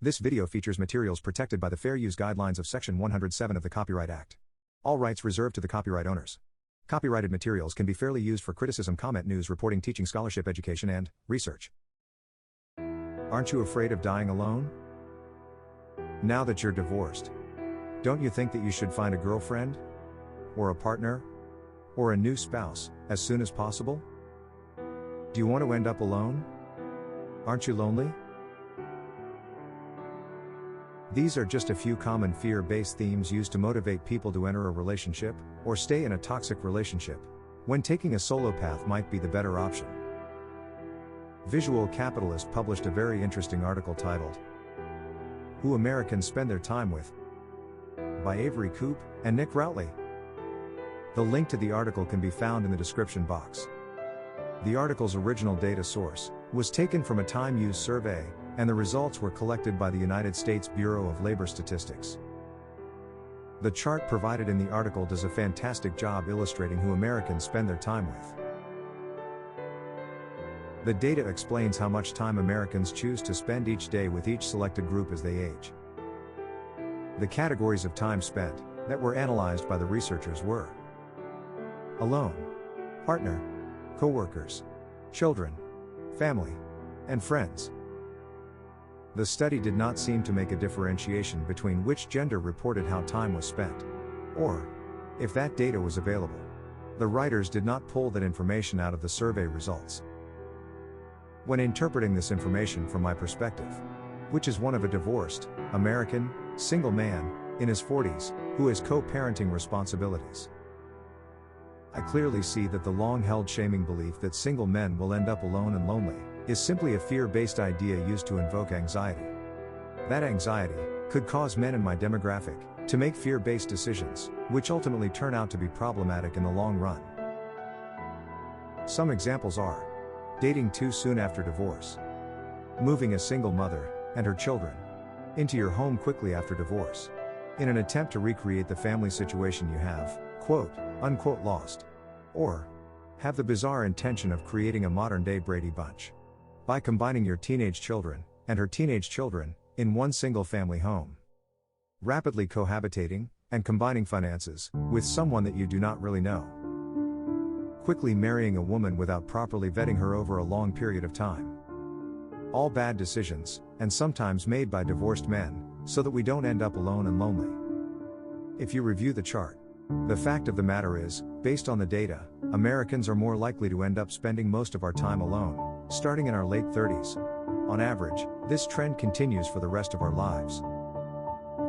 This video features materials protected by the Fair Use Guidelines of Section 107 of the Copyright Act. All rights reserved to the copyright owners. Copyrighted materials can be fairly used for criticism, comment, news reporting, teaching, scholarship, education, and research. Aren't you afraid of dying alone? Now that you're divorced, don't you think that you should find a girlfriend? Or a partner? Or a new spouse, as soon as possible? Do you want to end up alone? Aren't you lonely? These are just a few common fear-based themes used to motivate people to enter a relationship, or stay in a toxic relationship, when taking a solo path might be the better option. Visual Capitalist published a very interesting article titled, "Who Americans Spend Their Time With?" by Avery Koop and Nick Routley. The link to the article can be found in the description box. The article's original data source was taken from a time use survey, and the results were collected by the United States Bureau of Labor Statistics. The chart provided in the article does a fantastic job illustrating who Americans spend their time with. The data explains how much time Americans choose to spend each day with each selected group as they age. The categories of time spent that were analyzed by the researchers were alone, partner, co-workers, children, family, and friends. The study did not seem to make a differentiation between which gender reported how time was spent, or if that data was available. The writers did not pull that information out of the survey results. When interpreting this information from my perspective, which is one of a divorced, American, single man, in his 40s, who has co-parenting responsibilities, I clearly see that the long-held shaming belief that single men will end up alone and lonely is simply a fear-based idea used to invoke anxiety. That anxiety could cause men in my demographic to make fear-based decisions, which ultimately turn out to be problematic in the long run. Some examples are dating too soon after divorce, moving a single mother and her children into your home quickly after divorce, in an attempt to recreate the family situation you have, quote, unquote, lost, or have the bizarre intention of creating a modern-day Brady Bunch by combining your teenage children and her teenage children in one single family home, rapidly cohabitating and combining finances with someone that you do not really know, quickly marrying a woman without properly vetting her over a long period of time. All bad decisions, and sometimes made by divorced men, so that we don't end up alone and lonely. If you review the chart, the fact of the matter is, based on the data, Americans are more likely to end up spending most of our time alone, starting in our late 30s. On average, this trend continues for the rest of our lives.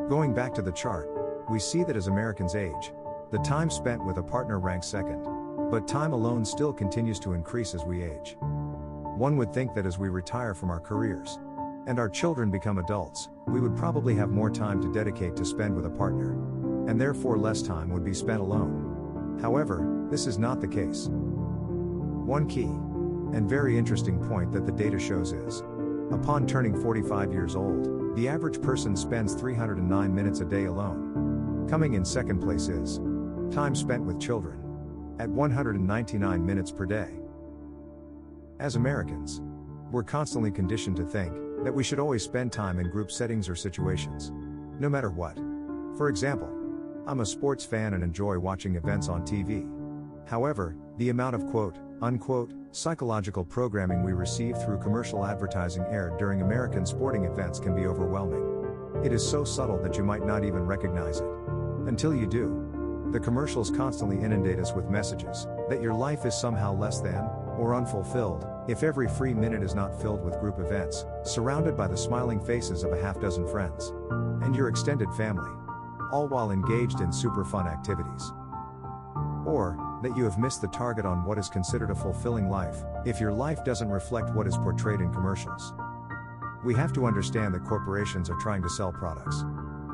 Going back to the chart, we see that as Americans age, the time spent with a partner ranks second, but time alone still continues to increase as we age. One would think that as we retire from our careers, and our children become adults, we would probably have more time to dedicate to spend with a partner, and therefore less time would be spent alone. However, this is not the case. One key and very interesting point that the data shows is, upon turning 45 years old, the average person spends 309 minutes a day alone. Coming in second place is time spent with children, at 199 minutes per day. As Americans, we're constantly conditioned to think that we should always spend time in group settings or situations, no matter what. For example, I'm a sports fan and enjoy watching events on TV. However, the amount of quote, unquote, psychological programming we receive through commercial advertising aired during American sporting events can be overwhelming. It is so subtle that you might not even recognize it. Until you do. The commercials constantly inundate us with messages that your life is somehow less than, or unfulfilled, if every free minute is not filled with group events, surrounded by the smiling faces of a half-dozen friends and your extended family, all while engaged in super fun activities. Or that you have missed the target on what is considered a fulfilling life, if your life doesn't reflect what is portrayed in commercials. We have to understand that corporations are trying to sell products,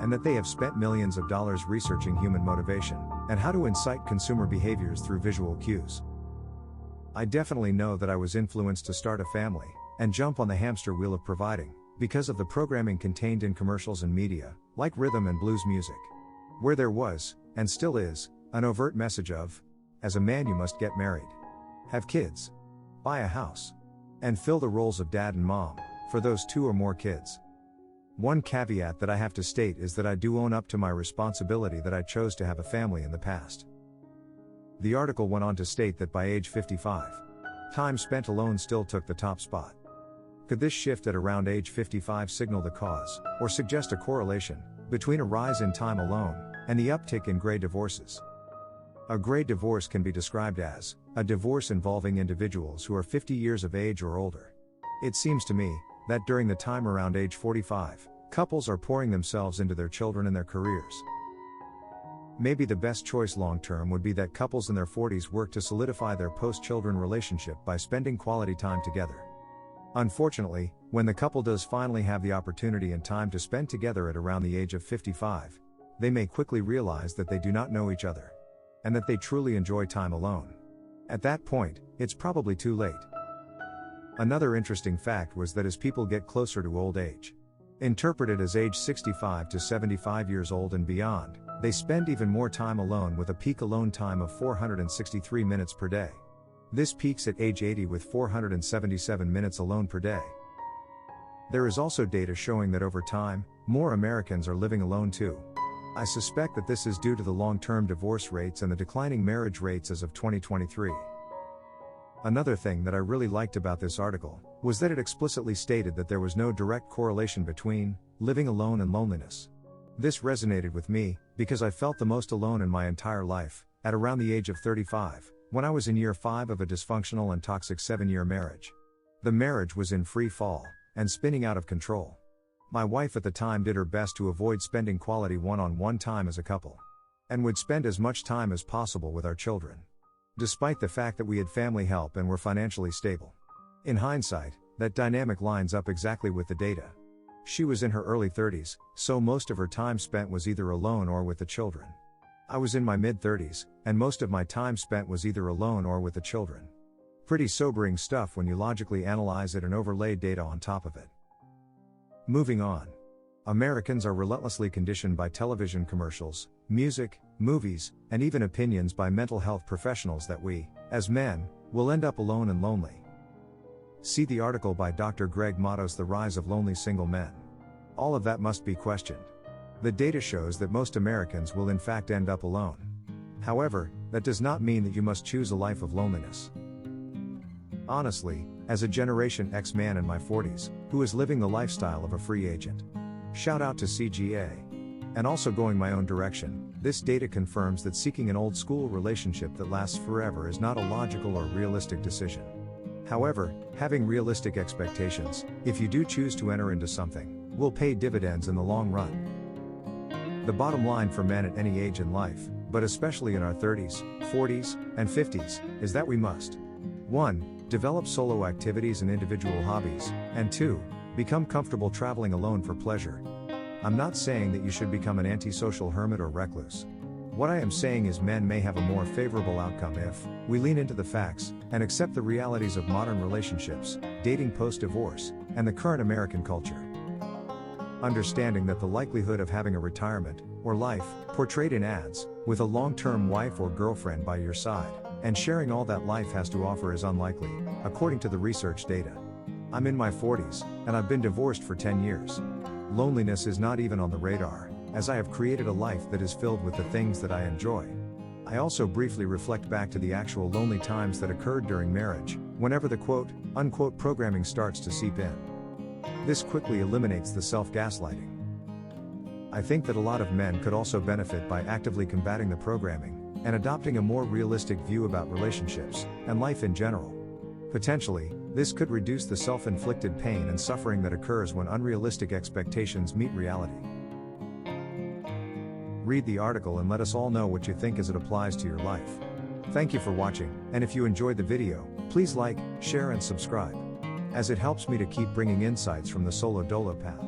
and that they have spent millions of dollars researching human motivation, and how to incite consumer behaviors through visual cues. I definitely know that I was influenced to start a family, and jump on the hamster wheel of providing, because of the programming contained in commercials and media, like rhythm and blues music, where there was, and still is, an overt message of, as a man you must get married, have kids, buy a house, and fill the roles of dad and mom, for those 2 or more kids. One caveat that I have to state is that I do own up to my responsibility that I chose to have a family in the past. The article went on to state that by age 55, time spent alone still took the top spot. Could this shift at around age 55 signal the cause, or suggest a correlation, between a rise in time alone, and the uptick in gray divorces? A gray divorce can be described as a divorce involving individuals who are 50 years of age or older. It seems to me that during the time around age 45, couples are pouring themselves into their children and their careers. Maybe the best choice long term would be that couples in their 40s work to solidify their post-children relationship by spending quality time together. Unfortunately, when the couple does finally have the opportunity and time to spend together at around the age of 55, they may quickly realize that they do not know each other, and that they truly enjoy time alone. At that point, it's probably too late. Another interesting fact was that as people get closer to old age, interpreted as age 65 to 75 years old and beyond, they spend even more time alone with a peak alone time of 463 minutes per day. This peaks at age 80 with 477 minutes alone per day. There is also data showing that over time, more Americans are living alone too. I suspect that this is due to the long-term divorce rates and the declining marriage rates as of 2023. Another thing that I really liked about this article was that it explicitly stated that there was no direct correlation between living alone and loneliness. This resonated with me because I felt the most alone in my entire life, at around the age of 35, when I was in year 5 of a dysfunctional and toxic 7-year marriage. The marriage was in free fall and spinning out of control. My wife at the time did her best to avoid spending quality one-on-one time as a couple, and would spend as much time as possible with our children, despite the fact that we had family help and were financially stable. In hindsight, that dynamic lines up exactly with the data. She was in her early 30s, so most of her time spent was either alone or with the children. I was in my mid-30s, and most of my time spent was either alone or with the children. Pretty sobering stuff when you logically analyze it and overlay data on top of it. Moving on. Americans are relentlessly conditioned by television commercials, music, movies, and even opinions by mental health professionals that we, as men, will end up alone and lonely. See the article by Dr. Greg Matos, The Rise of Lonely Single Men. All of that must be questioned. The data shows that most Americans will in fact end up alone. However, that does not mean that you must choose a life of loneliness. Honestly, as a Generation X man in my 40s, who is living the lifestyle of a free agent. Shout out to CGA. And also going my own direction, this data confirms that seeking an old school relationship that lasts forever is not a logical or realistic decision. However, having realistic expectations, if you do choose to enter into something, will pay dividends in the long run. The bottom line for men at any age in life, but especially in our 30s, 40s, and 50s, is that we must 1. Develop solo activities and individual hobbies, and 2. Become comfortable traveling alone for pleasure. I'm not saying that you should become an antisocial hermit or recluse. What I am saying is men may have a more favorable outcome if we lean into the facts and accept the realities of modern relationships, dating post-divorce, and the current American culture. Understanding that the likelihood of having a retirement, or life, portrayed in ads, with a long-term wife or girlfriend by your side, and sharing all that life has to offer is unlikely, according to the research data. I'm in my 40s, and I've been divorced for 10 years. Loneliness is not even on the radar, as I have created a life that is filled with the things that I enjoy. I also briefly reflect back to the actual lonely times that occurred during marriage, whenever the quote-unquote programming starts to seep in. This quickly eliminates the self-gaslighting. I think that a lot of men could also benefit by actively combating the programming, and adopting a more realistic view about relationships, and life in general. Potentially, this could reduce the self-inflicted pain and suffering that occurs when unrealistic expectations meet reality. Read the article and let us all know what you think as it applies to your life. Thank you for watching, and if you enjoyed the video, please like, share and subscribe, as it helps me to keep bringing insights from the solo-dolo path.